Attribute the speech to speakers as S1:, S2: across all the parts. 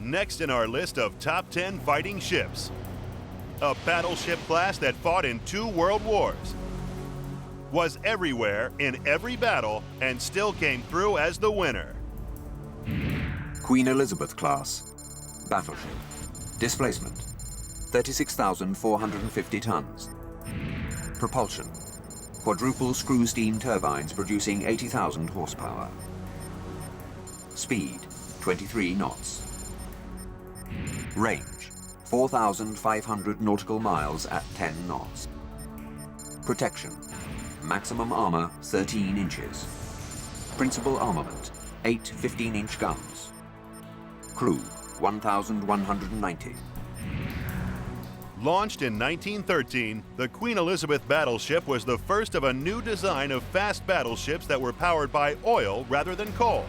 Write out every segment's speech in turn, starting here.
S1: Next in our list of top 10 fighting ships, a battleship class that fought in 2 world wars, was everywhere in every battle, and still came through as the winner.
S2: Queen Elizabeth class, battleship. Displacement, 36,450 tons. Propulsion, quadruple screw steam turbines producing 80,000 horsepower. Speed, 23 knots. Range, 4,500 nautical miles at 10 knots. Protection, maximum armor 13 inches. Principal armament, 8 15-inch guns. Crew, 1,190.
S1: Launched in 1913, the Queen Elizabeth battleship was the first of a new design of fast battleships that were powered by oil rather than coal.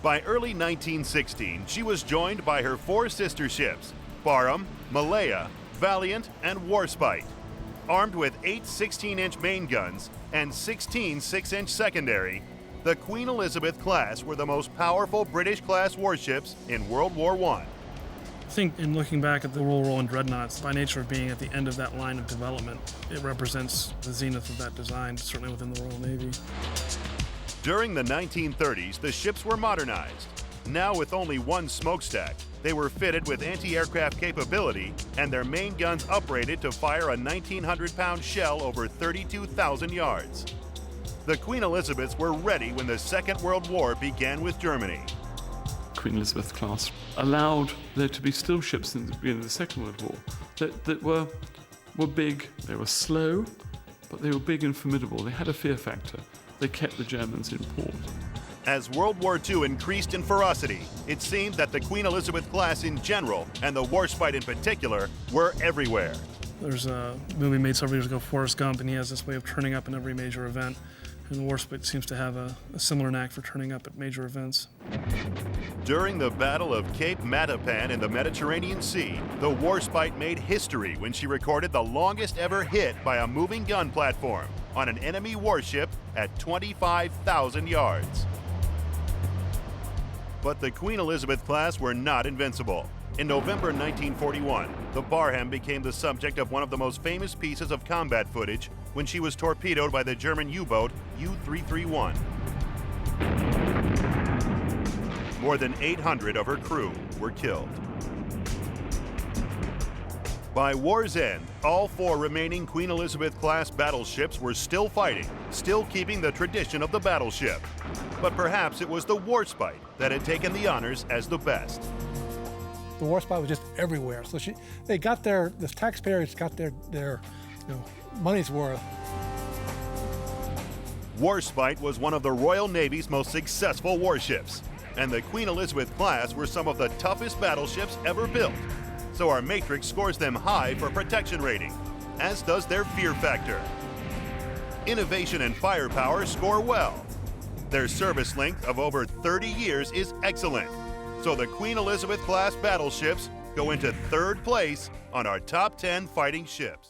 S1: By early 1916, she was joined by her 4 sister ships, Barham, Malaya, Valiant, and Warspite. Armed with 8 16-inch main guns and 16 6-inch secondary, the Queen Elizabeth class were the most powerful British-class warships in World War I.
S3: I think in looking back at the Royal Rowan dreadnoughts, by nature of being at the end of that line of development, it represents the zenith of that design, certainly within the Royal Navy.
S1: During the 1930s, the ships were modernized. Now with only 1 smokestack, they were fitted with anti-aircraft capability and their main guns uprated to fire a 1,900-pound shell over 32,000 yards. The Queen Elizabeths were ready when the Second World War began with Germany.
S4: Queen Elizabeth class allowed there to be still ships in the beginning of the Second World War that were big, they were slow, but they were big and formidable. They had a fear factor. They kept the Germans in port.
S1: As World War II increased in ferocity, it seemed that the Queen Elizabeth class in general, and the Warspite in particular, were everywhere.
S3: There's a movie made several years ago, Forrest Gump, and he has this way of turning up in every major event. And the Warspite seems to have a similar knack for turning up at major events.
S1: During the Battle of Cape Matapan in the Mediterranean Sea, the Warspite made history when she recorded the longest ever hit by a moving gun platform on an enemy warship at 25,000 yards. But the Queen Elizabeth class were not invincible. In November 1941, the Barham became the subject of one of the most famous pieces of combat footage when she was torpedoed by the German U-boat U-331. More than 800 of her crew were killed. By war's end, all 4 remaining Queen Elizabeth-class battleships were still fighting, still keeping the tradition of the battleship. But perhaps it was the Warspite that had taken the honors as the best.
S5: The Warspite was just everywhere, so the taxpayers got their money's worth.
S1: Warspite was one of the Royal Navy's most successful warships, and the Queen Elizabeth class were some of the toughest battleships ever built. So our matrix scores them high for protection rating, as does their fear factor. Innovation and firepower score well. Their service length of over 30 years is excellent. So the Queen Elizabeth class battleships go into 3rd place on our top 10 fighting ships.